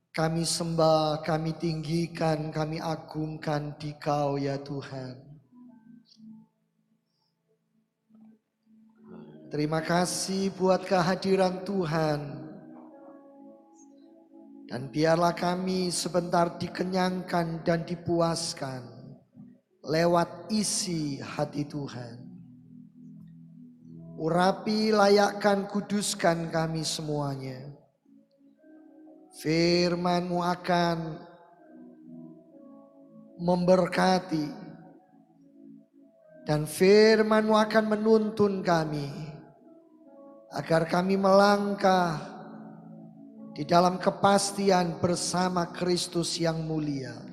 Kami sembah, kami tinggikan, kami agungkan Dikau ya Tuhan. Terima kasih buat kehadiran Tuhan. Dan biarlah kami sebentar dikenyangkan dan dipuaskan lewat isi hati Tuhan. Urapi, layakkan, kuduskan kami semuanya. Firman-Mu akan memberkati dan firman-Mu akan menuntun kami agar kami melangkah di dalam kepastian bersama Kristus yang mulia.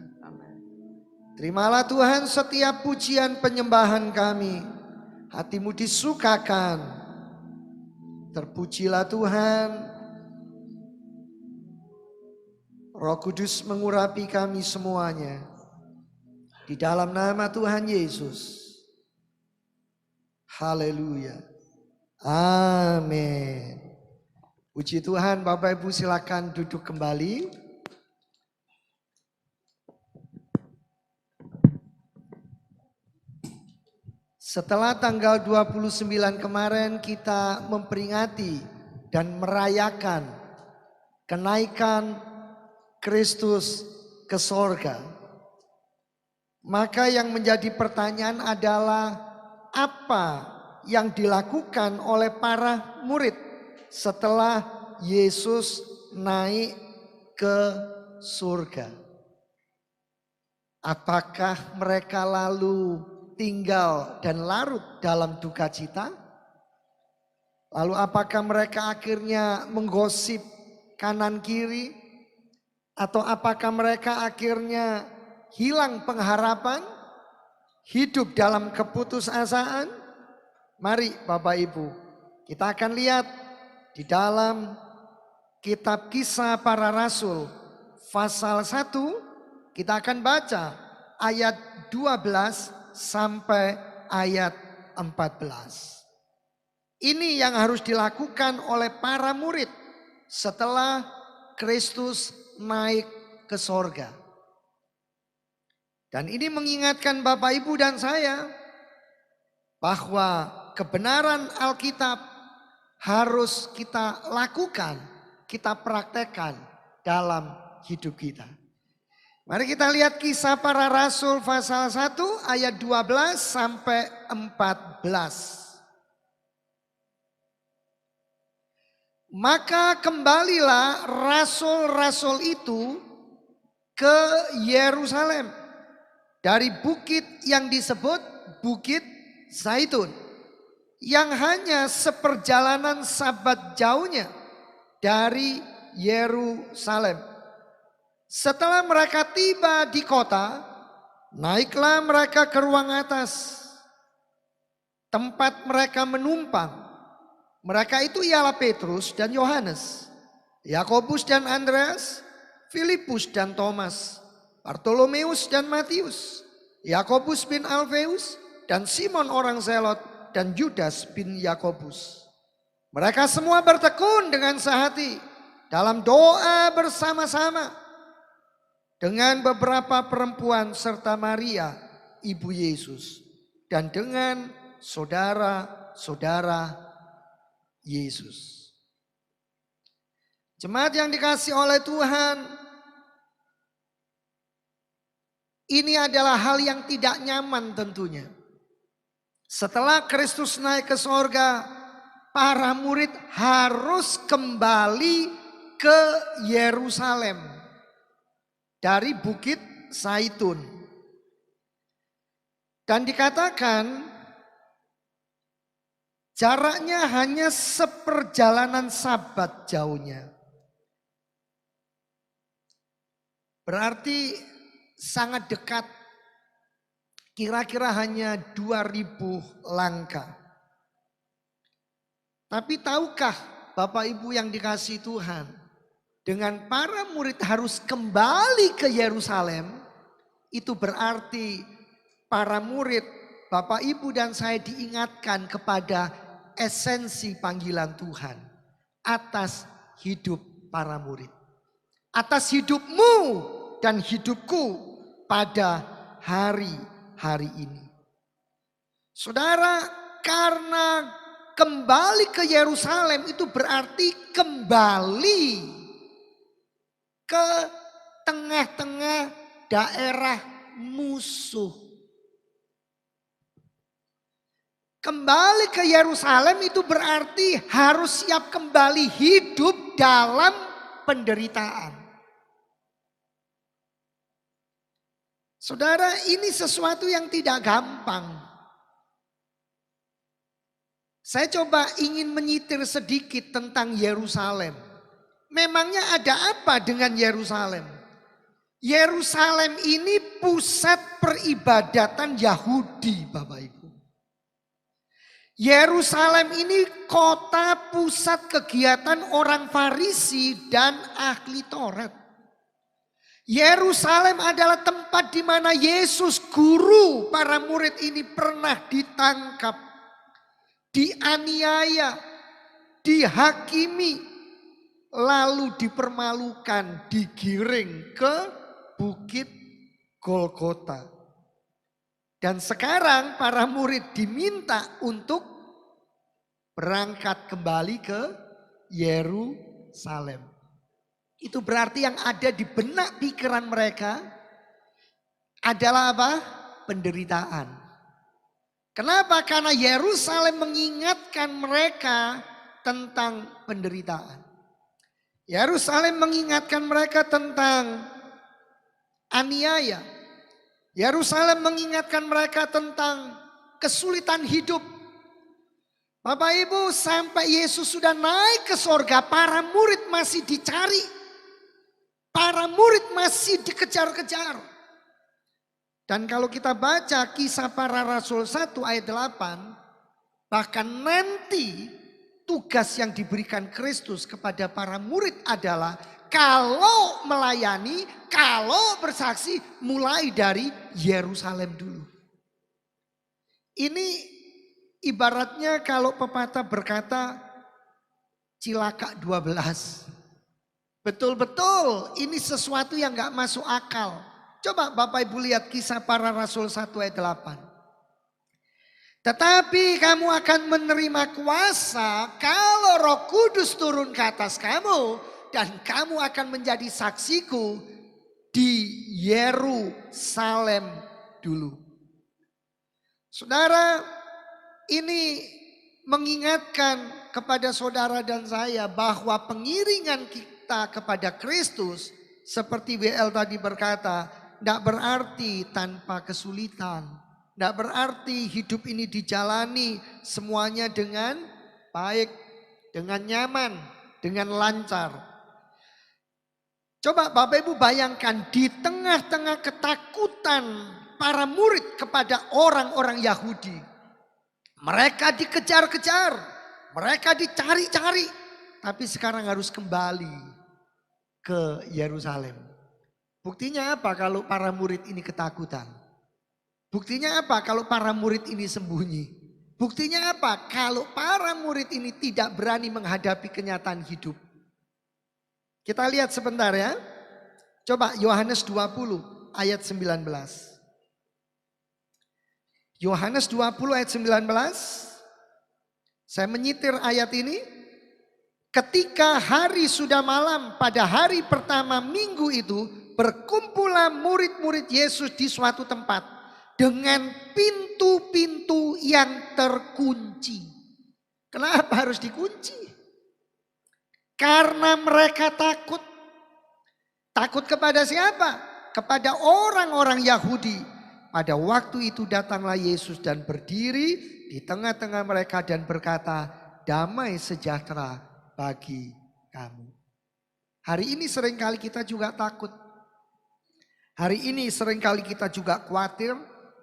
Terimalah Tuhan setiap pujian penyembahan kami. Hati-Mu disukakan. Terpujilah Tuhan. Roh Kudus mengurapi kami semuanya. Di dalam nama Tuhan Yesus. Haleluya. Amin. Puji Tuhan, Bapak Ibu silakan duduk kembali. Setelah tanggal 29 kemarin kita memperingati dan merayakan kenaikan Kristus ke sorga. Maka yang menjadi pertanyaan adalah apa yang dilakukan oleh para murid setelah Yesus naik ke surga. Apakah mereka lalu tinggal dan larut dalam duka cita? Lalu apakah mereka akhirnya menggosip kanan kiri? Atau apakah mereka akhirnya hilang pengharapan? Hidup dalam keputusasaan? Mari Bapak Ibu, kita akan lihat di dalam kitab Kisah Para Rasul pasal 1, kita akan baca ayat 12 sampai ayat 14. Ini yang harus dilakukan oleh para murid setelah Kristus naik ke sorga. Dan ini mengingatkan Bapak Ibu dan saya bahwa kebenaran Alkitab harus kita lakukan, kita praktekkan dalam hidup kita. Mari kita lihat Kisah Para Rasul pasal 1 ayat 12 sampai 14. Maka kembalilah rasul-rasul itu ke Yerusalem dari bukit yang disebut Bukit Zaitun, yang hanya seperjalanan sabat jauhnya dari Yerusalem. Setelah mereka tiba di kota, naiklah mereka ke ruang atas, tempat mereka menumpang. Mereka itu ialah Petrus dan Yohanes, Yakobus dan Andreas, Filipus dan Thomas, Bartolomeus dan Matius, Yakobus bin Alfeus dan Simon orang Zelot dan Judas bin Yakobus. Mereka semua bertekun dengan sehati dalam doa bersama-sama dengan beberapa perempuan serta Maria ibu Yesus dan dengan saudara-saudara Yesus. Jemaat yang dikasihi oleh Tuhan, ini adalah hal yang tidak nyaman tentunya. Setelah Kristus naik ke sorga, para murid harus kembali ke Yerusalem dari Bukit Zaitun. Dan dikatakan jaraknya hanya seperjalanan sabat jauhnya. Berarti sangat dekat. Kira-kira hanya 2000 langkah. Tapi tahukah Bapak Ibu yang dikasihi Tuhan, dengan para murid harus kembali ke Yerusalem, itu berarti para murid, Bapak Ibu dan saya diingatkan kepada esensi panggilan Tuhan atas hidup para murid. atas hidupmu dan hidupku pada hari-hari ini. Saudara, karena kembali ke Yerusalem itu berarti kembali ke tengah-tengah daerah musuh. Kembali ke Yerusalem itu berarti harus siap kembali hidup dalam penderitaan. Saudara, ini sesuatu yang tidak gampang. Saya coba ingin menyitir sedikit tentang Yerusalem. Memangnya ada apa dengan Yerusalem? Yerusalem ini pusat peribadatan Yahudi, Bapak Ibu. Yerusalem ini kota pusat kegiatan orang Farisi dan ahli Taurat. Yerusalem adalah tempat di mana Yesus, guru para murid ini, pernah ditangkap, dianiaya, dihakimi, lalu dipermalukan, digiring ke Bukit Golgota. Dan sekarang para murid diminta untuk berangkat kembali ke Yerusalem. Itu berarti yang ada di benak pikiran mereka adalah apa? Penderitaan. Kenapa? Karena Yerusalem mengingatkan mereka tentang penderitaan. Yerusalem mengingatkan mereka tentang aniaya. Yerusalem mengingatkan mereka tentang kesulitan hidup. Bapak Ibu, sampai Yesus sudah naik ke sorga, para murid masih dicari. Para murid masih dikejar-kejar. Dan kalau kita baca Kisah Para Rasul 1 ayat 8, bahkan nanti tugas yang diberikan Kristus kepada para murid adalah kalau melayani, kalau bersaksi, mulai dari Yerusalem dulu. Ini ibaratnya kalau pepatah berkata cilaka 12. Betul-betul ini sesuatu yang gak masuk akal. Coba Bapak Ibu lihat Kisah Para Rasul 1 ayat 8. Tetapi kamu akan menerima kuasa kalau Roh Kudus turun ke atas kamu. Dan kamu akan menjadi saksiku di Yerusalem dulu. Saudara, ini mengingatkan kepada saudara dan saya bahwa pengiringan kita kepada Kristus, seperti WL tadi berkata, tidak berarti tanpa kesulitan. Tidak berarti hidup ini dijalani semuanya dengan baik, dengan nyaman, dengan lancar. Coba Bapak Ibu bayangkan di tengah-tengah ketakutan para murid kepada orang-orang Yahudi. Mereka dikejar-kejar, mereka dicari-cari. Tapi sekarang harus kembali ke Yerusalem. Buktinya apa kalau para murid ini ketakutan? Buktinya apa kalau para murid ini sembunyi? Buktinya apa kalau para murid ini tidak berani menghadapi kenyataan hidup? Kita lihat sebentar ya. Coba Yohanes 20 ayat 19. Yohanes 20 ayat 19. Saya menyitir ayat ini. Ketika hari sudah malam pada hari pertama minggu itu, berkumpullah murid-murid Yesus di suatu tempat dengan pintu-pintu yang terkunci. Kenapa harus dikunci? Karena mereka takut. Takut kepada siapa? Kepada orang-orang Yahudi. Pada waktu itu datanglah Yesus dan berdiri di tengah-tengah mereka dan berkata, damai sejahtera bagi kamu. Hari ini seringkali kita juga takut. Hari ini seringkali kita juga khawatir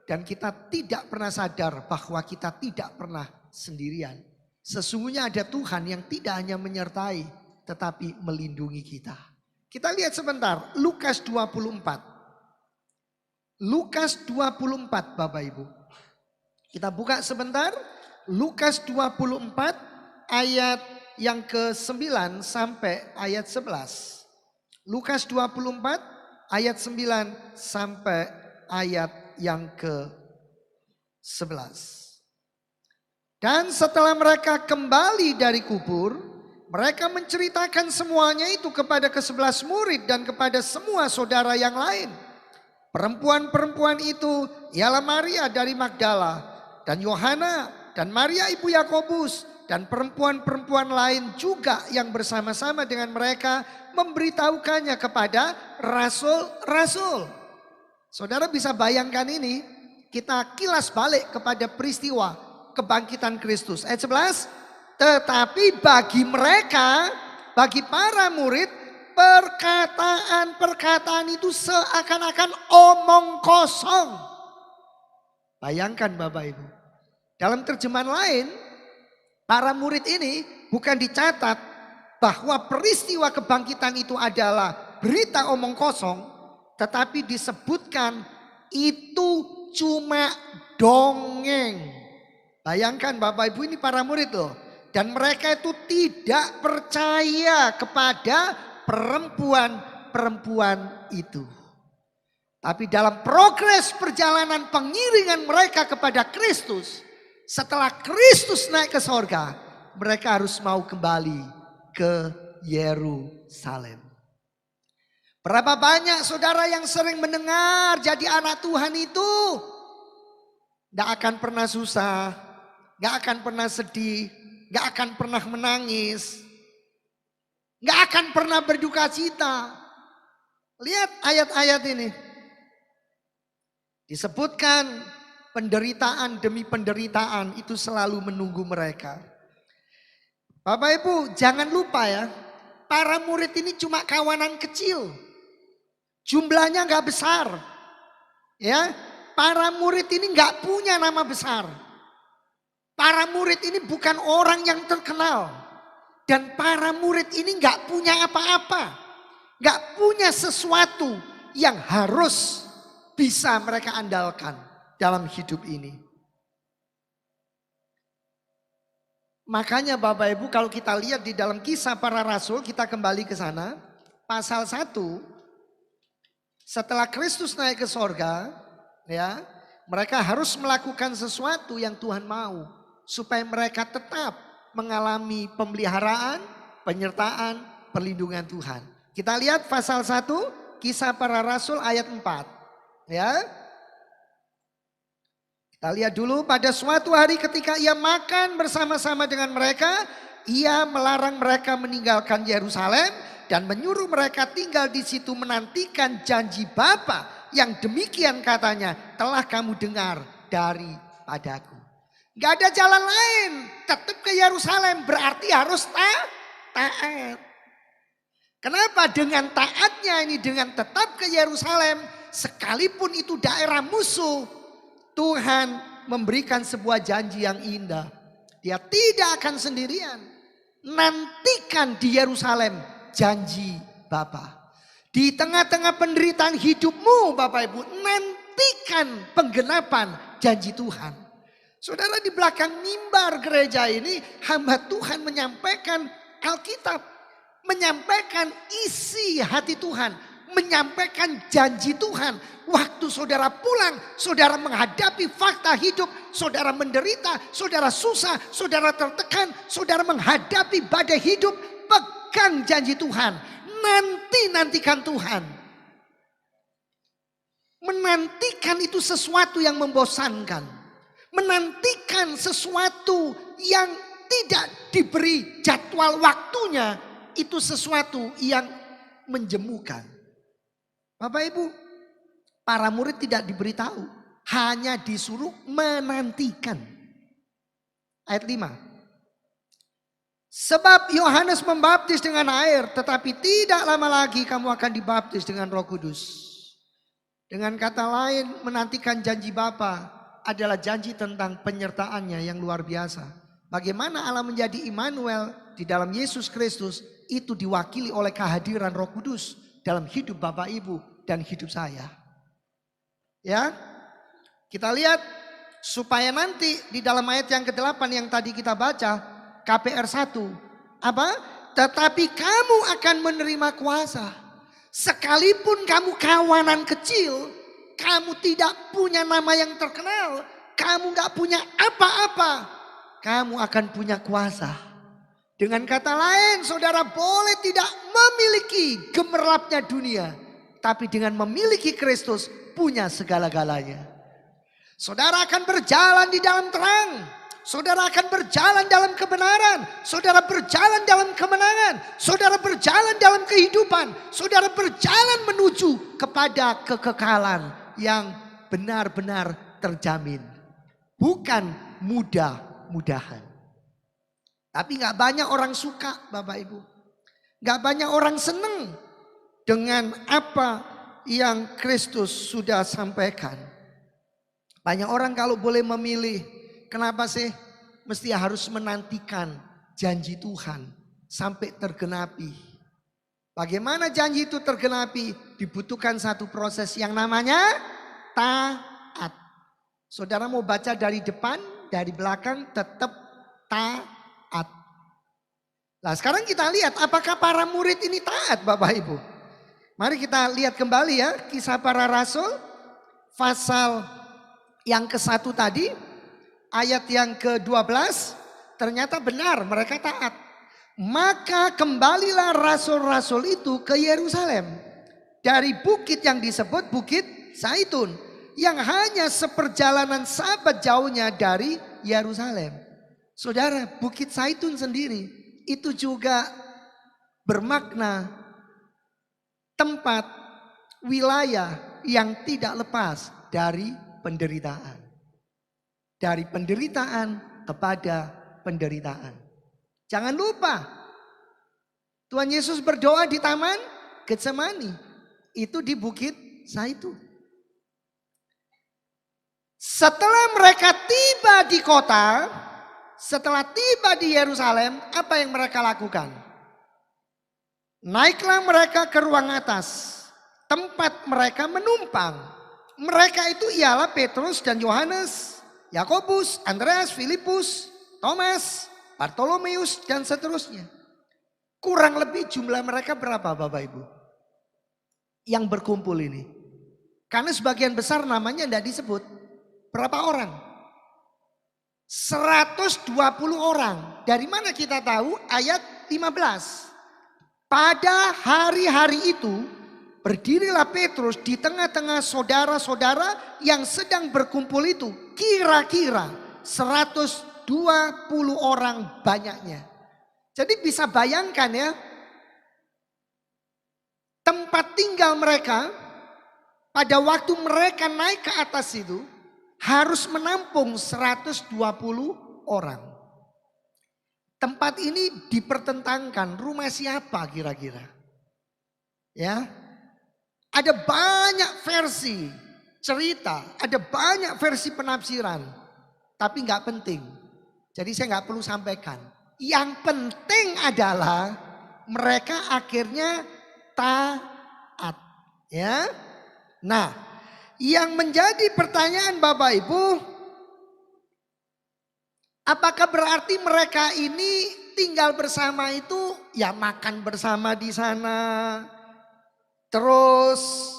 dan kita tidak pernah sadar bahwa kita tidak pernah sendirian. Sesungguhnya ada Tuhan yang tidak hanya menyertai tetapi melindungi kita. Kita lihat sebentar Lukas 24. Lukas 24 Bapak Ibu. Kita buka sebentar Lukas 24 ayat yang ke-9 sampai ayat 11. Lukas 24 ayat 9 sampai ayat yang ke-11. Dan setelah mereka kembali dari kubur, mereka menceritakan semuanya itu kepada ke-11 murid dan kepada semua saudara yang lain. Perempuan-perempuan itu ialah Maria dari Magdala dan Yohana dan Maria ibu Yakobus dan perempuan-perempuan lain juga yang bersama-sama dengan mereka memberitahukannya kepada rasul-rasul. Saudara bisa bayangkan ini, kita kilas balik kepada peristiwa kebangkitan Kristus. Ayat 11, tetapi bagi mereka, bagi para murid, perkataan-perkataan itu seakan-akan omong kosong. Bayangkan Bapak Ibu. Dalam terjemahan lain, para murid ini bukan dicatat bahwa peristiwa kebangkitan itu adalah berita omong kosong, tetapi disebutkan itu cuma dongeng. Bayangkan Bapak Ibu, ini para murid loh. Dan mereka itu tidak percaya kepada perempuan-perempuan itu. Tapi dalam progres perjalanan pengiringan mereka kepada Kristus, setelah Kristus naik ke sorga, mereka harus mau kembali ke Yerusalem. Berapa banyak saudara yang sering mendengar jadi anak Tuhan itu gak akan pernah susah, gak akan pernah sedih, gak akan pernah menangis, gak akan pernah berduka cita. Lihat ayat-ayat ini. Disebutkan penderitaan demi penderitaan itu selalu menunggu mereka. Bapak Ibu jangan lupa ya, para murid ini cuma kawanan kecil. Jumlahnya gak besar. Ya, para murid ini gak punya nama besar. Para murid ini bukan orang yang terkenal. Dan para murid ini gak punya apa-apa. Gak punya sesuatu yang harus bisa mereka andalkan dalam hidup ini. Makanya Bapak Ibu kalau kita lihat di dalam Kisah Para Rasul, kita kembali ke sana. Pasal 1, setelah Kristus naik ke sorga, ya, mereka harus melakukan sesuatu yang Tuhan mau. Supaya mereka tetap mengalami pemeliharaan, penyertaan, perlindungan Tuhan. Kita lihat pasal 1, Kisah Para Rasul ayat 4. Ya. Kita lihat dulu, pada suatu hari ketika ia makan bersama-sama dengan mereka, ia melarang mereka meninggalkan Yerusalem dan menyuruh mereka tinggal di situ menantikan janji Bapa yang demikian katanya telah kamu dengar daripadaku. Gak ada jalan lain, tetap ke Yerusalem berarti harus taat. Kenapa? Dengan taatnya ini, dengan tetap ke Yerusalem, sekalipun itu daerah musuh, Tuhan memberikan sebuah janji yang indah. Dia tidak akan sendirian. Nantikan di Yerusalem janji Bapa. Di tengah-tengah penderitaan hidupmu Bapak Ibu, nantikan penggenapan janji Tuhan. Saudara, di belakang mimbar gereja ini hamba Tuhan menyampaikan Alkitab. Menyampaikan isi hati Tuhan. Menyampaikan janji Tuhan. Waktu saudara pulang, saudara menghadapi fakta hidup, saudara menderita, saudara susah, saudara tertekan, saudara menghadapi badai hidup, pegang janji Tuhan. Nantikan Tuhan. Menantikan itu sesuatu yang membosankan. Menantikan sesuatu yang tidak diberi jadwal waktunya, itu sesuatu yang menjemukan. Bapak Ibu, para murid tidak diberitahu, hanya disuruh menantikan. Ayat 5. Sebab Yohanes membaptis dengan air, tetapi tidak lama lagi kamu akan dibaptis dengan Roh Kudus. Dengan kata lain, menantikan janji Bapa adalah janji tentang penyertaannya yang luar biasa. Bagaimana Allah menjadi Immanuel di dalam Yesus Kristus, itu diwakili oleh kehadiran Roh Kudus dalam hidup Bapak Ibu dan hidup saya. Ya, kita lihat supaya nanti di dalam ayat yang ke-8 yang tadi kita baca, KPR 1, apa? Tetapi kamu akan menerima kuasa Sekalipun kamu kawanan kecil, kamu tidak punya nama yang terkenal, kamu gak punya apa-apa, kamu akan punya kuasa. Dengan kata lain, saudara boleh tidak memiliki gemerlapnya dunia, tapi dengan memiliki Kristus punya segala-galanya. Saudara akan berjalan di dalam terang. Saudara akan berjalan dalam kebenaran. Saudara berjalan dalam kemenangan. Saudara berjalan dalam kehidupan. Saudara berjalan menuju kepada kekekalan yang benar-benar terjamin. Bukan mudah-mudahan. Tapi gak banyak orang suka, Bapak Ibu. Gak banyak orang senang dengan apa yang Kristus sudah sampaikan. Banyak orang kalau boleh memilih, kenapa sih mesti harus menantikan janji Tuhan sampai tergenapi? Bagaimana janji itu tergenapi? Dibutuhkan satu proses yang namanya taat. Saudara mau baca dari depan, dari belakang, tetap taat. Nah sekarang kita lihat apakah para murid ini taat, Bapak Ibu. Mari kita lihat kembali ya, Kisah Para Rasul pasal yang ke-1 tadi, ayat yang ke-12, ternyata benar mereka taat. Maka kembalilah rasul-rasul itu ke Yerusalem dari bukit yang disebut Bukit Zaitun, yang hanya seperjalanan sahabat jauhnya dari Yerusalem. Saudara, Bukit Zaitun sendiri itu juga bermakna tempat, wilayah yang tidak lepas dari penderitaan. Dari penderitaan kepada penderitaan. Jangan lupa, Tuhan Yesus berdoa di Taman Getsemani. Itu di Bukit Zaitun. Setelah mereka tiba di kota, setelah tiba di Yerusalem, apa yang mereka lakukan? Naiklah mereka ke ruang atas, tempat mereka menumpang. Mereka itu ialah Petrus dan Yohanes, Yakobus, Andreas, Filipus, Thomas, Bartolomeus dan seterusnya. Kurang lebih jumlah mereka berapa Bapak Ibu? Yang berkumpul ini. Karena sebagian besar namanya tidak disebut. Berapa orang? 120 orang. Dari mana kita tahu? Ayat 15. Pada hari-hari itu berdirilah Petrus di tengah-tengah saudara-saudara yang sedang berkumpul itu. Kira-kira 120 orang banyaknya. Jadi bisa bayangkan ya. Tempat tinggal mereka pada waktu mereka naik ke atas itu harus menampung 120 orang. Tempat ini dipertentangkan rumah siapa kira-kira. Ya. Ada banyak versi cerita, ada banyak versi penafsiran. Tapi nggak penting. Jadi saya nggak perlu sampaikan. Yang penting adalah mereka akhirnya taat. Ya. Nah, yang menjadi pertanyaan Bapak Ibu, apakah berarti mereka ini tinggal bersama itu ya makan bersama di sana? Terus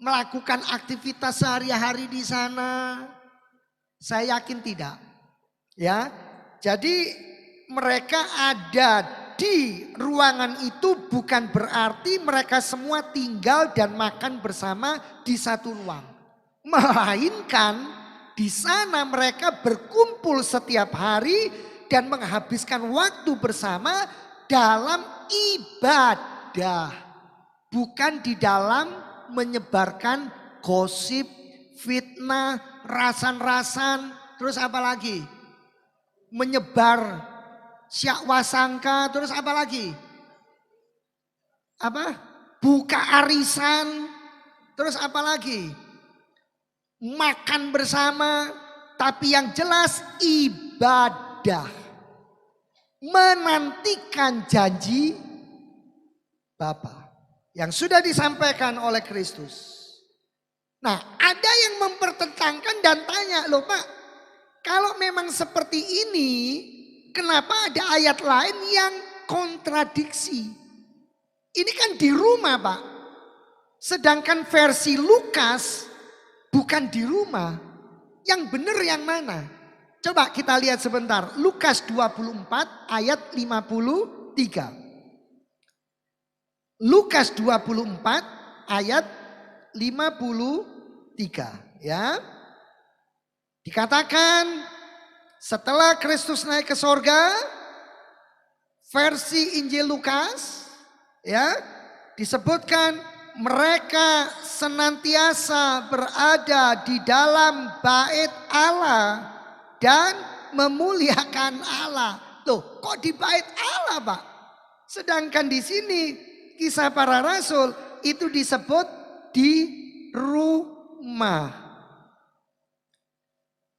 melakukan aktivitas sehari-hari di sana? Saya yakin tidak. Ya. Jadi mereka ada di ruangan itu bukan berarti mereka semua tinggal dan makan bersama di satu ruang. Melainkan di sana mereka berkumpul setiap hari dan menghabiskan waktu bersama dalam ibadah. Bukan di dalam menyebarkan gosip, fitnah, rasan-rasan, terus apa lagi? Menyebar syakwasangka, terus apa lagi? Apa? Buka arisan, terus apa lagi? Makan bersama, tapi yang jelas ibadah. Menantikan janji Bapa yang sudah disampaikan oleh Kristus. Nah, ada yang mempertentangkan dan tanya, loh Pak, kalau memang seperti ini, kenapa ada ayat lain yang kontradiksi? Ini kan di rumah Pak. Sedangkan versi Lukas bukan di rumah. Yang benar yang mana? Coba kita lihat sebentar. Lukas 24 ayat 53. Lukas 24 ayat 53 ya. Dikatakan setelah Kristus naik ke sorga, versi Injil Lukas ya, disebutkan mereka senantiasa berada di dalam bait Allah dan memuliakan Allah. Tuh, kok di bait Allah, Pak? Sedangkan di sini Kisah Para Rasul itu disebut di rumah.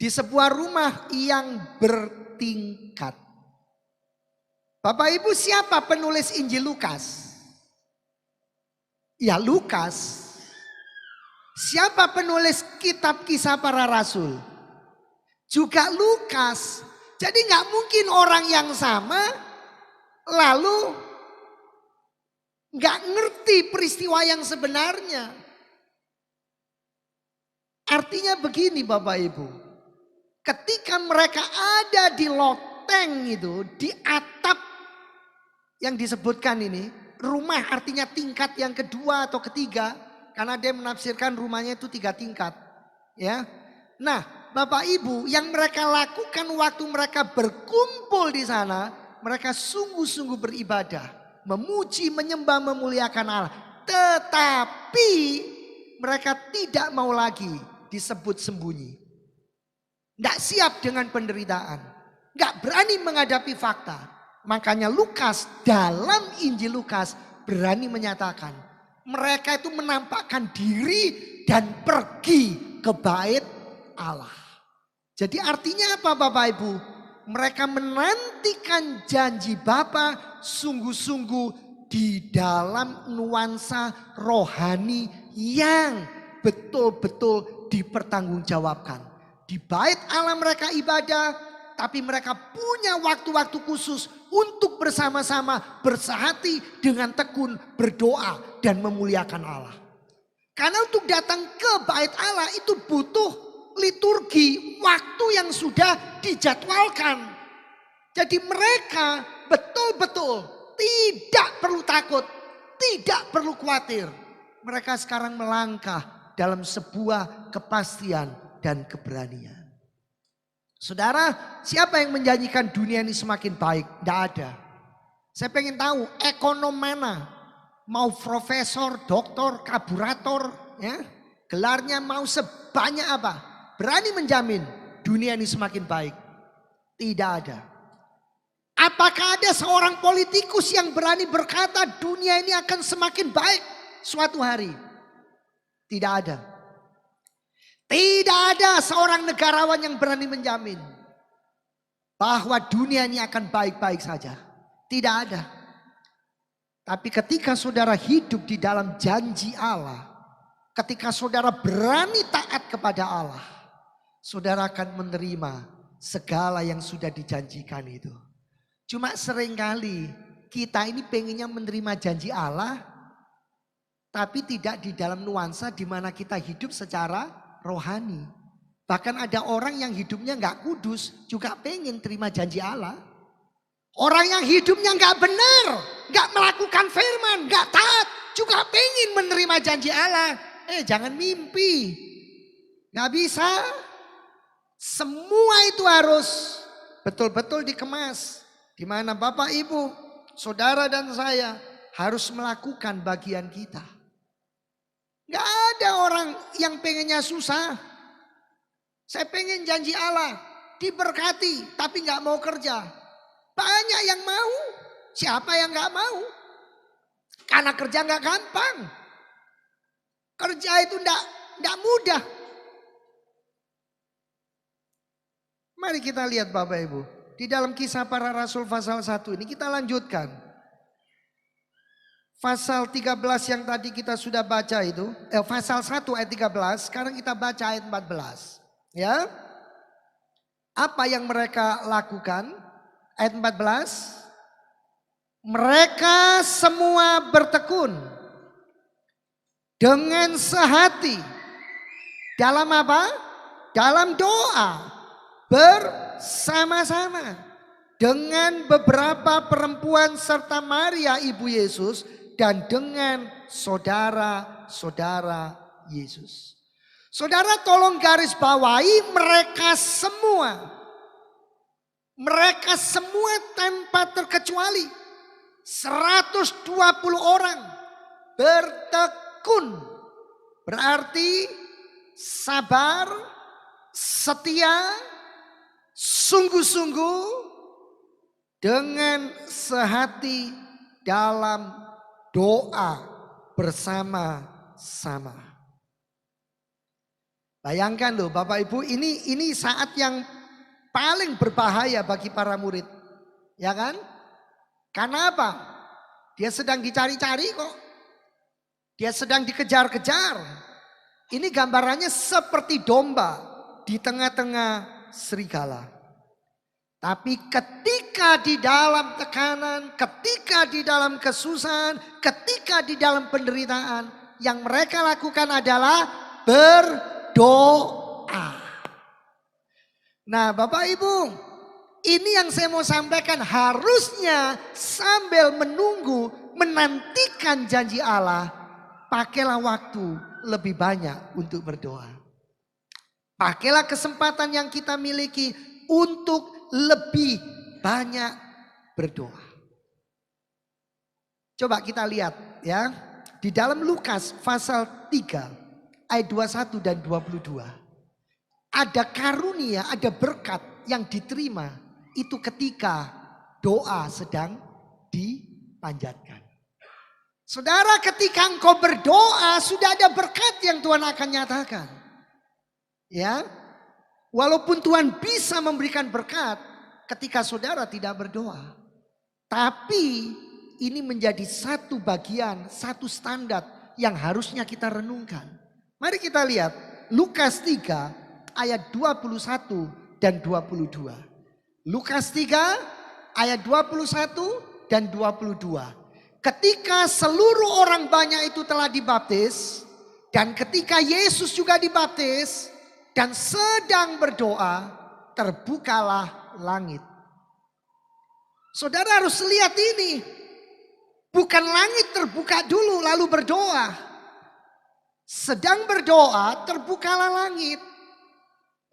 Di sebuah rumah yang bertingkat. Bapak Ibu, siapa penulis Injil Lukas? Ya, Lukas. Siapa penulis kitab Kisah Para Rasul? Juga Lukas. Jadi nggak mungkin orang yang sama lalu nggak ngerti peristiwa yang sebenarnya. Artinya begini Bapak Ibu. Ketika mereka ada di loteng itu, di atap yang disebutkan ini, rumah artinya tingkat yang kedua atau ketiga. Karena dia menafsirkan rumahnya itu 3 tingkat. Ya. Nah Bapak Ibu, yang mereka lakukan waktu mereka berkumpul di sana, mereka sungguh-sungguh beribadah. Memuji, menyembah, memuliakan Allah. Tetapi mereka tidak mau lagi disebut sembunyi. Tidak siap dengan penderitaan. Tidak berani menghadapi fakta. Makanya Lukas dalam Injil Lukas berani menyatakan. Mereka itu menampakkan diri dan pergi ke bait Allah. Jadi artinya apa Bapak Ibu? Mereka menantikan janji Bapa sungguh-sungguh di dalam nuansa rohani yang betul-betul dipertanggungjawabkan. Di bait Allah mereka ibadah, tapi mereka punya waktu-waktu khusus untuk bersama-sama bersehati dengan tekun berdoa dan memuliakan Allah. Karena untuk datang ke bait Allah itu butuh liturgi, waktu yang sudah dijadwalkan. Jadi mereka betul-betul tidak perlu takut, tidak perlu khawatir. Mereka sekarang melangkah dalam sebuah kepastian dan keberanian. Saudara, siapa yang menjanjikan dunia ini semakin baik? Tidak ada. Saya pengen tahu ekonom mana? Mau profesor, doktor, kaburator, ya, gelarnya mau sebanyak apa? Berani menjamin dunia ini semakin baik? Tidak ada. Apakah ada seorang politikus yang berani berkata dunia ini akan semakin baik suatu hari? Tidak ada. Tidak ada seorang negarawan yang berani menjamin bahwa dunia ini akan baik-baik saja. Tidak ada. Tapi ketika saudara hidup di dalam janji Allah, ketika saudara berani taat kepada Allah, saudara akan menerima segala yang sudah dijanjikan itu. Cuma seringkali kita ini pengennya menerima janji Allah, tapi tidak di dalam nuansa di mana kita hidup secara rohani. Bahkan ada orang yang hidupnya nggak kudus juga pengen terima janji Allah. Orang yang hidupnya nggak benar, nggak melakukan firman, nggak taat juga pengen menerima janji Allah. Jangan mimpi, nggak bisa. Semua itu harus betul-betul dikemas. Di mana Bapak Ibu, saudara dan saya harus melakukan bagian kita. Gak ada orang yang pengennya susah. Saya pengen janji Allah, diberkati tapi gak mau kerja. Banyak yang mau, siapa yang gak mau? Karena kerja gak gampang. Kerja itu gak mudah. Mari kita lihat Bapak Ibu. Di dalam Kisah Para Rasul pasal 1 ini kita lanjutkan. Pasal 13 yang tadi kita sudah baca itu. Pasal 1 ayat 13. Sekarang kita baca ayat 14. Ya. Apa yang mereka lakukan? Ayat 14. Mereka semua bertekun dengan sehati. Dalam apa? Dalam doa bersama-sama dengan beberapa perempuan serta Maria ibu Yesus dan dengan saudara-saudara Yesus. Saudara tolong garis bawahi mereka semua. Mereka semua tanpa terkecuali 120 orang bertekun, berarti sabar, setia, sungguh-sungguh dengan sehati dalam doa bersama-sama. Bayangkan loh Bapak Ibu, ini saat yang paling berbahaya bagi para murid. Ya kan? Karena apa? Dia sedang dicari-cari kok. Dia sedang dikejar-kejar. Ini gambarannya seperti domba di tengah-tengah serigala. Tapi ketika di dalam tekanan, ketika di dalam kesusahan, ketika di dalam penderitaan, yang mereka lakukan adalah berdoa. Nah Bapak Ibu, ini yang saya mau sampaikan, harusnya sambil menunggu, menantikan janji Allah, pakailah waktu lebih banyak untuk berdoa. Pakailah kesempatan yang kita miliki untuk lebih banyak berdoa. Coba kita lihat ya, di dalam Lukas pasal 3 ayat 21 dan 22. Ada karunia, ada berkat yang diterima itu ketika doa sedang dipanjatkan. Saudara, ketika engkau berdoa sudah ada berkat yang Tuhan akan nyatakan. Ya, walaupun Tuhan bisa memberikan berkat ketika saudara tidak berdoa. Tapi ini menjadi satu bagian, satu standar yang harusnya kita renungkan. Mari kita lihat Lukas 3 ayat 21 dan 22. Lukas 3 ayat 21 dan 22. Ketika seluruh orang banyak itu telah dibaptis dan ketika Yesus juga dibaptis dan sedang berdoa, terbukalah langit. Saudara harus lihat ini. Bukan langit terbuka dulu lalu berdoa. Sedang berdoa, terbukalah langit.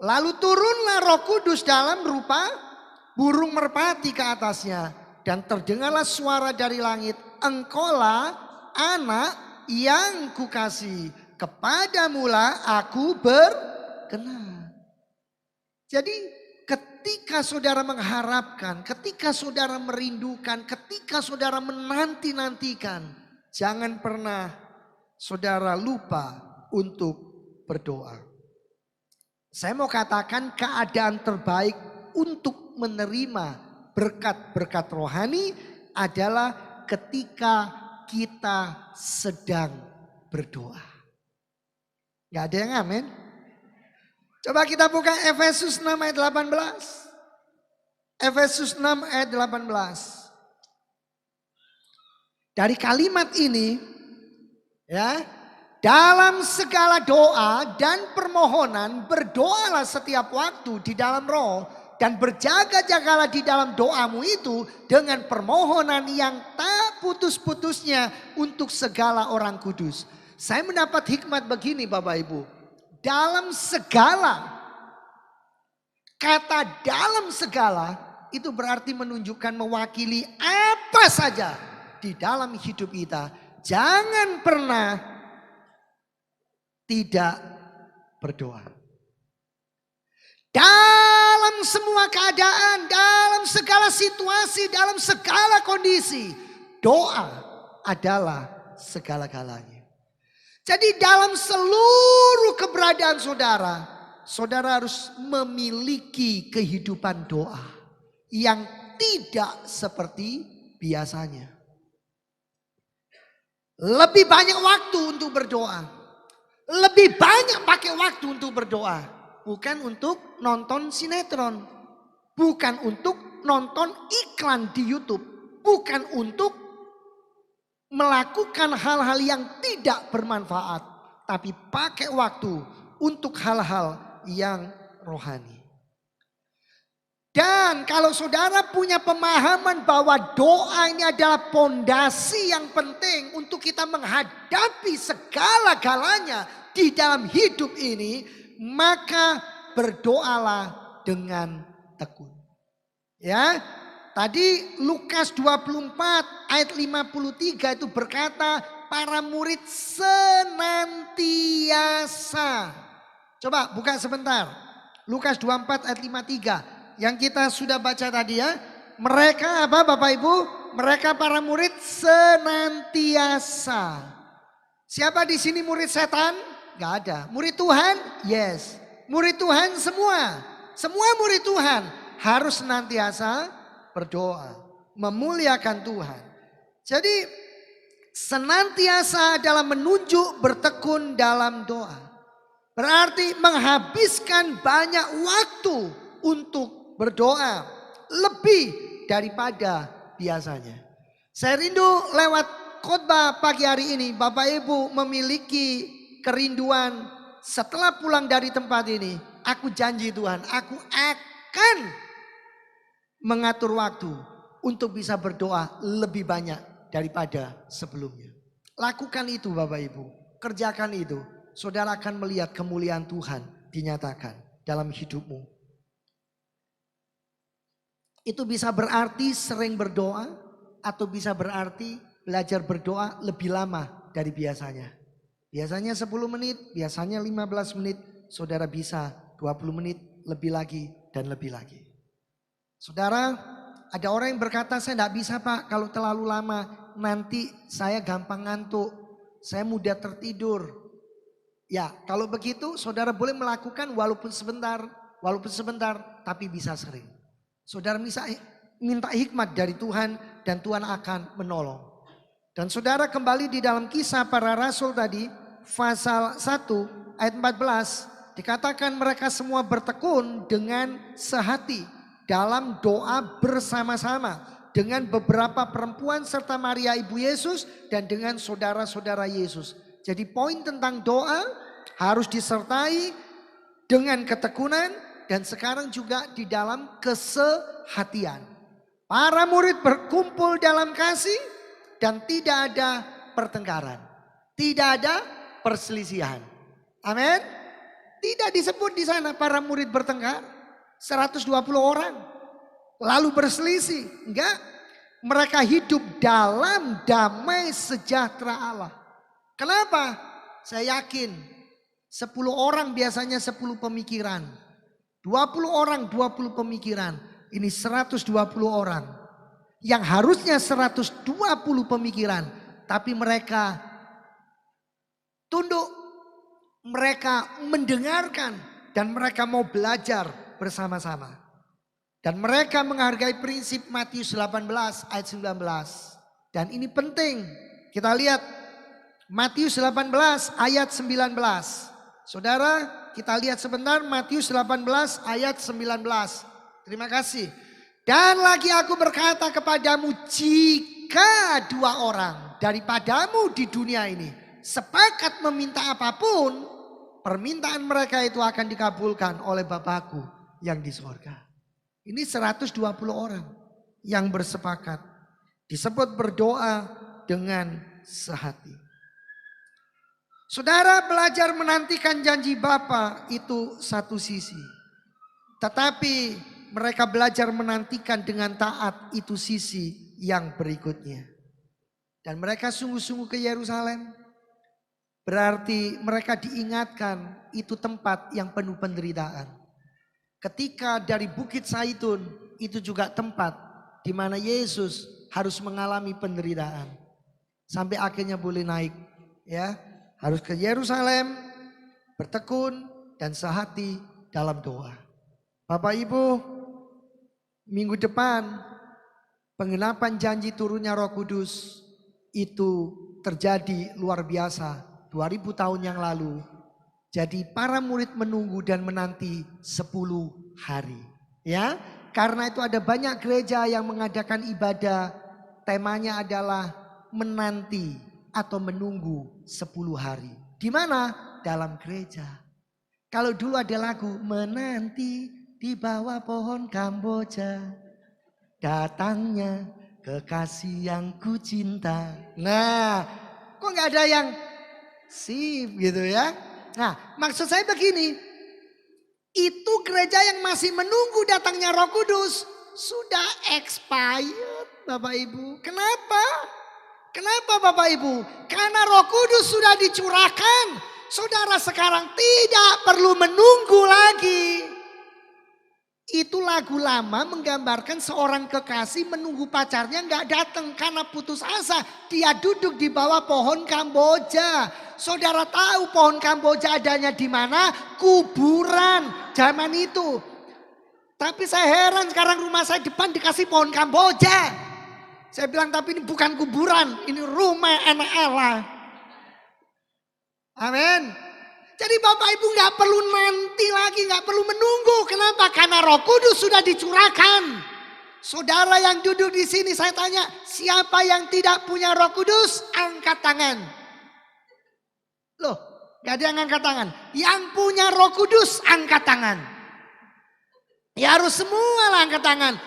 Lalu turunlah Roh Kudus dalam rupa burung merpati ke atasnya. Dan terdengarlah suara dari langit. Engkaulah anak yang kukasihi. Kepadamulah aku berkenan. Jadi ketika saudara mengharapkan, ketika saudara merindukan, ketika saudara menanti-nantikan. Jangan pernah saudara lupa untuk berdoa. Saya mau katakan keadaan terbaik untuk menerima berkat-berkat rohani adalah ketika kita sedang berdoa. Gak ada yang amin? Coba kita buka Efesus 6 ayat 18. Efesus 6 ayat 18. Dari kalimat ini ya, dalam segala doa dan permohonan berdoalah setiap waktu di dalam roh dan berjaga-jagalah di dalam doamu itu dengan permohonan yang tak putus-putusnya untuk segala orang kudus. Saya mendapat hikmat begini Bapak Ibu. Dalam segala, kata dalam segala itu berarti menunjukkan mewakili apa saja di dalam hidup kita. Jangan pernah tidak berdoa. Dalam semua keadaan, dalam segala situasi, dalam segala kondisi, doa adalah segala-galanya. Jadi dalam seluruh keberadaan saudara, saudara harus memiliki kehidupan doa yang tidak seperti biasanya. Lebih banyak waktu untuk berdoa. Lebih banyak pakai waktu untuk berdoa. Bukan untuk nonton sinetron. Bukan untuk nonton iklan di YouTube. Bukan untuk melakukan hal-hal yang tidak bermanfaat, tapi pakai waktu untuk hal-hal yang rohani. Dan kalau saudara punya pemahaman bahwa doa ini adalah pondasi yang penting untuk kita menghadapi segala-galanya di dalam hidup ini, maka berdoalah dengan tekun. Ya, tadi Lukas 24 ayat 53 itu berkata para murid senantiasa. Coba buka sebentar. Lukas 24 ayat 53. Yang kita sudah baca tadi ya. Mereka apa Bapak Ibu? Mereka para murid senantiasa. Siapa di sini murid setan? Gak ada. Murid Tuhan? Yes. Murid Tuhan semua. Semua murid Tuhan harus senantiasa berdoa. Memuliakan Tuhan. Jadi senantiasa adalah menunjuk bertekun dalam doa. Berarti menghabiskan banyak waktu untuk berdoa lebih daripada biasanya. Saya rindu lewat khotbah pagi hari ini Bapak Ibu memiliki kerinduan setelah pulang dari tempat ini. Aku janji Tuhan, aku akan mengatur waktu untuk bisa berdoa lebih banyak daripada sebelumnya. Lakukan itu Bapak Ibu, kerjakan itu. Saudara akan melihat kemuliaan Tuhan dinyatakan dalam hidupmu. Itu bisa berarti sering berdoa atau bisa berarti belajar berdoa lebih lama dari biasanya. Biasanya 10 menit, biasanya 15 menit, saudara bisa 20 menit, lebih lagi dan lebih lagi. Saudara, ada orang yang berkata saya tidak bisa Pak kalau terlalu lama, nanti saya gampang ngantuk, saya mudah tertidur. Ya kalau begitu saudara boleh melakukan walaupun sebentar tapi bisa sering. Saudara bisa minta hikmat dari Tuhan dan Tuhan akan menolong. Dan saudara kembali di dalam Kisah Para Rasul tadi pasal 1 ayat 14 dikatakan mereka semua bertekun dengan sehati dalam doa bersama-sama dengan beberapa perempuan serta Maria ibu Yesus dan dengan saudara-saudara Yesus. Jadi poin tentang doa harus disertai dengan ketekunan. Dan sekarang juga di dalam kesehatian. Para murid berkumpul dalam kasih dan tidak ada pertengkaran. Tidak ada perselisihan. Amin. Tidak disebut di sana para murid bertengkar. 120 orang. Lalu berselisih. Enggak. Mereka hidup dalam damai sejahtera Allah. Kenapa? Saya yakin 10 orang biasanya 10 pemikiran. 20 orang 20 pemikiran. Ini 120 orang. Yang harusnya 120 pemikiran. Tapi mereka tunduk. Mereka mendengarkan. Dan mereka mau belajar bersama-sama. Dan mereka menghargai prinsip Matius 18 ayat 19. Dan ini penting. Kita lihat Matius 18 ayat 19. Saudara, kita lihat sebentar Matius 18 ayat 19. Terima kasih. Dan lagi aku berkata kepadamu, jika 2 orang daripadamu di dunia ini sepakat meminta apapun, permintaan mereka itu akan dikabulkan oleh Bapakku yang di sorga. Ini 120 orang yang bersepakat. Disebut berdoa dengan sehati. Saudara belajar menantikan janji Bapa itu satu sisi. Tetapi mereka belajar menantikan dengan taat itu sisi yang berikutnya. Dan mereka sungguh-sungguh ke Yerusalem. Berarti mereka diingatkan itu tempat yang penuh penderitaan. Ketika dari Bukit Zaitun itu juga tempat di mana Yesus harus mengalami penderitaan. Sampai akhirnya boleh naik ya. Harus ke Yerusalem, bertekun dan sehati dalam doa. Bapak Ibu, minggu depan penggenapan janji turunnya Roh Kudus itu terjadi luar biasa 2000 tahun yang lalu. Jadi para murid menunggu dan menanti 10 hari. Ya, karena itu ada banyak gereja yang mengadakan ibadah, temanya adalah menanti atau menunggu 10 hari. Di mana? Dalam gereja. Kalau dulu ada lagu menanti di bawah pohon Kamboja, datangnya kekasih yang ku cinta. Nah, kok nggak ada yang sip gitu ya? Nah, maksud saya begini, itu gereja yang masih menunggu datangnya Roh Kudus sudah expired, Bapak Ibu. Kenapa? Kenapa Bapak Ibu? Karena Roh Kudus sudah dicurahkan. Saudara sekarang tidak perlu menunggu lagi. Itu lagu lama menggambarkan seorang kekasih menunggu pacarnya nggak datang karena putus asa. Dia duduk di bawah pohon Kamboja. Saudara tahu pohon Kamboja adanya di mana? Kuburan zaman itu. Tapi saya heran sekarang rumah saya depan dikasih pohon Kamboja. Saya bilang tapi ini bukan kuburan, ini rumah anak Allah. Amin. Jadi Bapak Ibu nggak perlu nanti lagi, nggak perlu menunggu. Kenapa? Karena Roh Kudus sudah dicurahkan. Saudara yang duduk di sini saya tanya, siapa yang tidak punya Roh Kudus? Angkat tangan. Loh, nggak ada yang angkat tangan. Yang punya Roh Kudus angkat tangan. Ya harus semua lah angkat tangan.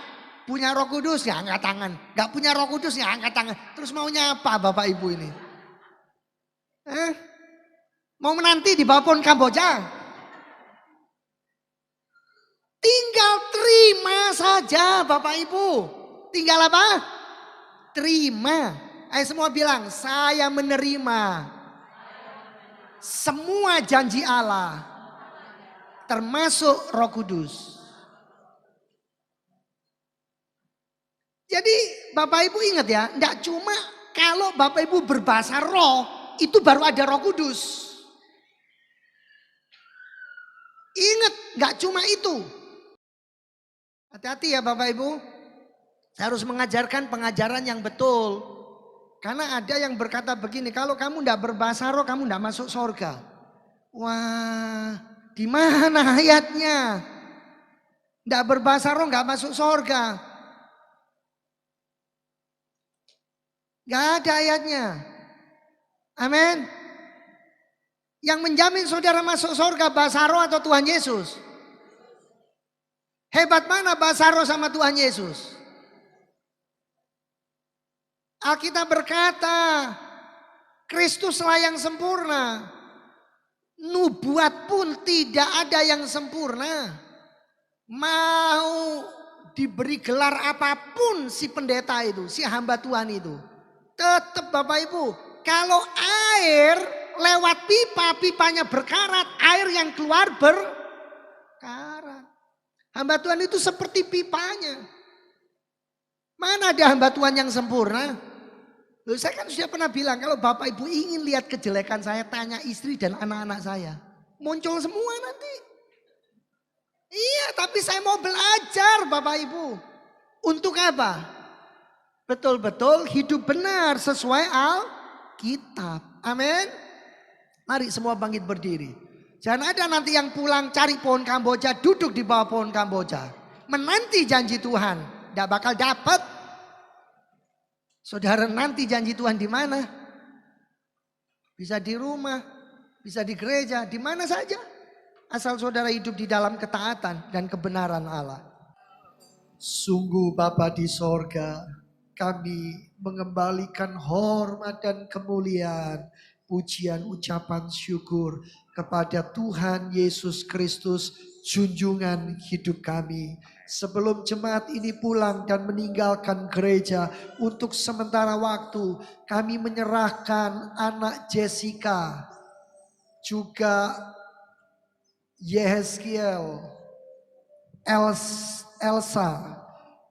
Punya Roh Kudus ya angkat tangan. Nggak punya Roh Kudus ya angkat tangan. Terus maunya apa Bapak Ibu ini? Mau menanti di bawah pohon Kamboja? Tinggal terima saja Bapak Ibu. Tinggal apa? Terima. Ayo semua bilang, saya menerima semua janji Allah. Termasuk Roh Kudus. Jadi Bapak Ibu ingat ya, enggak cuma kalau Bapak Ibu berbahasa roh, itu baru ada Roh Kudus. Ingat, gak cuma itu. Hati-hati ya Bapak Ibu. Saya harus mengajarkan pengajaran yang betul. Karena ada yang berkata begini, kalau kamu gak berbahasa roh, kamu gak masuk surga. Wah, di mana ayatnya? Gak berbahasa roh gak masuk surga. Gak ada ayatnya. Amin. Yang menjamin saudara masuk surga bahasa roh atau Tuhan Yesus? Hebat mana bahasa roh sama Tuhan Yesus? Alkitab berkata, Kristuslah yang sempurna. Nubuat pun tidak ada yang sempurna. Mau diberi gelar apapun si pendeta itu, si hamba Tuhan itu. Tetap Bapak Ibu, kalau air lewat pipa, pipanya berkarat, air yang keluar berkarat. Hamba Tuhan itu seperti pipanya. Mana ada hamba Tuhan yang sempurna? Loh, saya kan sudah pernah bilang, kalau Bapak Ibu ingin lihat kejelekan saya, tanya istri dan anak-anak saya. Muncul semua nanti. Iya, tapi saya mau belajar Bapak Ibu. Untuk apa? Betul-betul hidup benar sesuai Alkitab. Amin. Mari semua bangkit berdiri. Jangan ada nanti yang pulang cari pohon Kamboja, duduk di bawah pohon Kamboja. Menanti janji Tuhan, tidak bakal dapat. Saudara nanti janji Tuhan di mana? Bisa di rumah, bisa di gereja, di mana saja. Asal saudara hidup di dalam ketaatan dan kebenaran Allah. Sungguh Bapa di sorga, kami mengembalikan hormat dan kemuliaan, pujian, ucapan syukur kepada Tuhan Yesus Kristus, junjungan hidup kami. Sebelum jemaat ini pulang dan meninggalkan gereja untuk sementara waktu, kami menyerahkan anak Jessica, juga Yehezkiel, Elsa,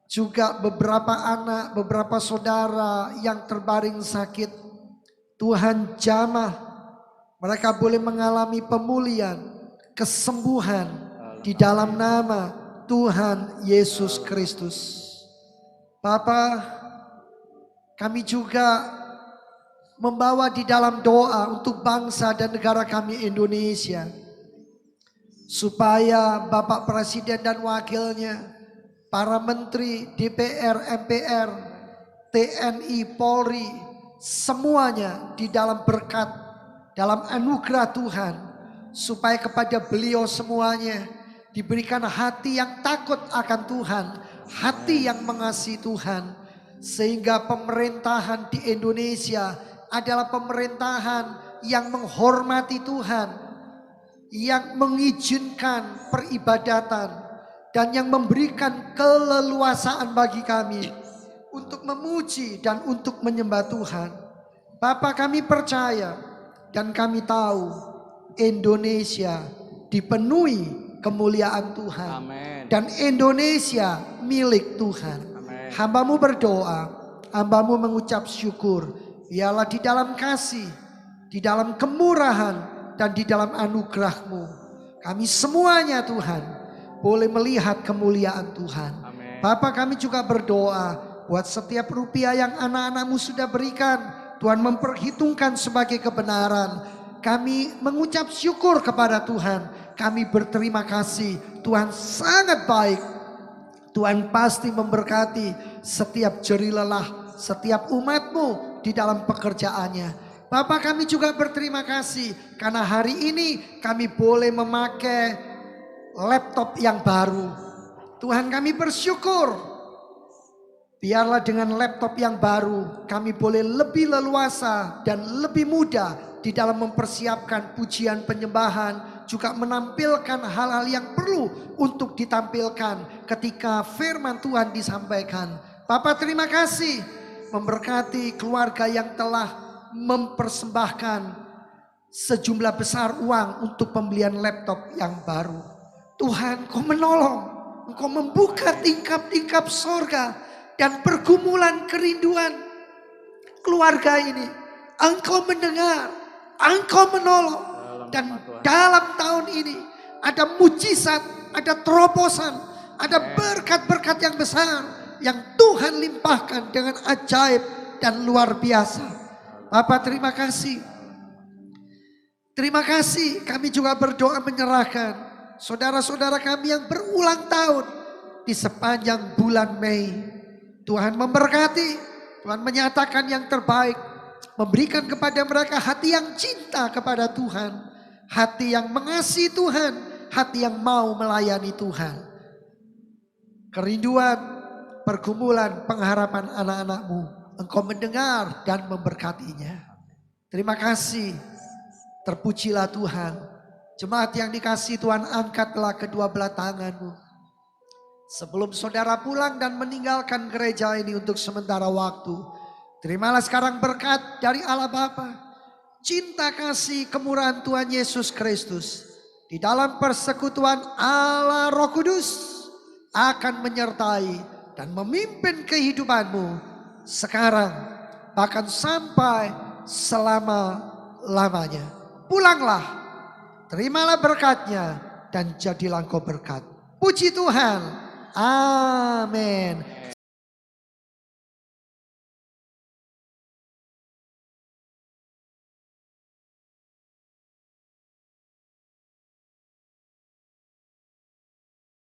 juga beberapa anak, beberapa saudara yang terbaring sakit. Tuhan jamah, mereka boleh mengalami pemulihan, kesembuhan di dalam nama Tuhan Yesus Kristus. Bapa, kami juga membawa di dalam doa untuk bangsa dan negara kami Indonesia. Supaya Bapak Presiden dan wakilnya, para menteri, DPR, MPR, TNI, Polri, semuanya di dalam berkat, dalam anugerah Tuhan. Supaya kepada beliau semuanya diberikan hati yang takut akan Tuhan, hati yang mengasihi Tuhan. Sehingga pemerintahan di Indonesia adalah pemerintahan yang menghormati Tuhan, yang mengizinkan peribadatan, dan yang memberikan keleluasaan bagi kami untuk memuji dan untuk menyembah Tuhan. Bapa, kami percaya dan kami tahu Indonesia dipenuhi kemuliaan Tuhan. Amen. Dan Indonesia milik Tuhan. Amen. Hamba-Mu berdoa, hamba-Mu mengucap syukur. Biarlah di dalam kasih, di dalam kemurahan, dan di dalam anugerah-Mu, kami semuanya Tuhan boleh melihat kemuliaan Tuhan. Amen. Bapa, kami juga berdoa buat setiap rupiah yang anak-anak-Mu sudah berikan, Tuhan memperhitungkan sebagai kebenaran. Kami mengucap syukur kepada Tuhan. Kami berterima kasih. Tuhan sangat baik. Tuhan pasti memberkati setiap jeri lelah, setiap umat-Mu di dalam pekerjaannya. Bapak, kami juga berterima kasih karena hari ini kami boleh memakai laptop yang baru. Tuhan, kami bersyukur. Biarlah dengan laptop yang baru kami boleh lebih leluasa dan lebih mudah di dalam mempersiapkan pujian penyembahan, juga menampilkan hal-hal yang perlu untuk ditampilkan ketika firman Tuhan disampaikan. Bapak, terima kasih memberkati keluarga yang telah mempersembahkan sejumlah besar uang untuk pembelian laptop yang baru. Tuhan, Kau menolong, Engkau membuka tingkap-tingkap sorga dan pergumulan kerinduan keluarga ini. Engkau mendengar, Engkau menolong. Dan dalam tahun ini ada mujizat, ada terobosan, ada berkat-berkat yang besar yang Tuhan limpahkan dengan ajaib dan luar biasa. Bapak, terima kasih. Terima kasih. Kami juga berdoa menyerahkan saudara-saudara kami yang berulang tahun di sepanjang bulan Mei. Tuhan memberkati, Tuhan menyatakan yang terbaik, memberikan kepada mereka hati yang cinta kepada Tuhan, hati yang mengasihi Tuhan, hati yang mau melayani Tuhan. Kerinduan, pergumulan, pengharapan anak-anak-Mu, Engkau mendengar dan memberkatinya. Terima kasih, terpujilah Tuhan. Jemaat yang dikasihi Tuhan, angkatlah kedua belah tangan-Mu. Sebelum saudara pulang dan meninggalkan gereja ini untuk sementara waktu, terimalah sekarang berkat dari Allah Bapa, cinta kasih kemurahan Tuhan Yesus Kristus, di dalam persekutuan Allah Roh Kudus akan menyertai dan memimpin kehidupanmu sekarang, bahkan sampai selama-lamanya. Pulanglah, terimalah berkatnya, dan jadilah engkau berkat. Puji Tuhan. Amin.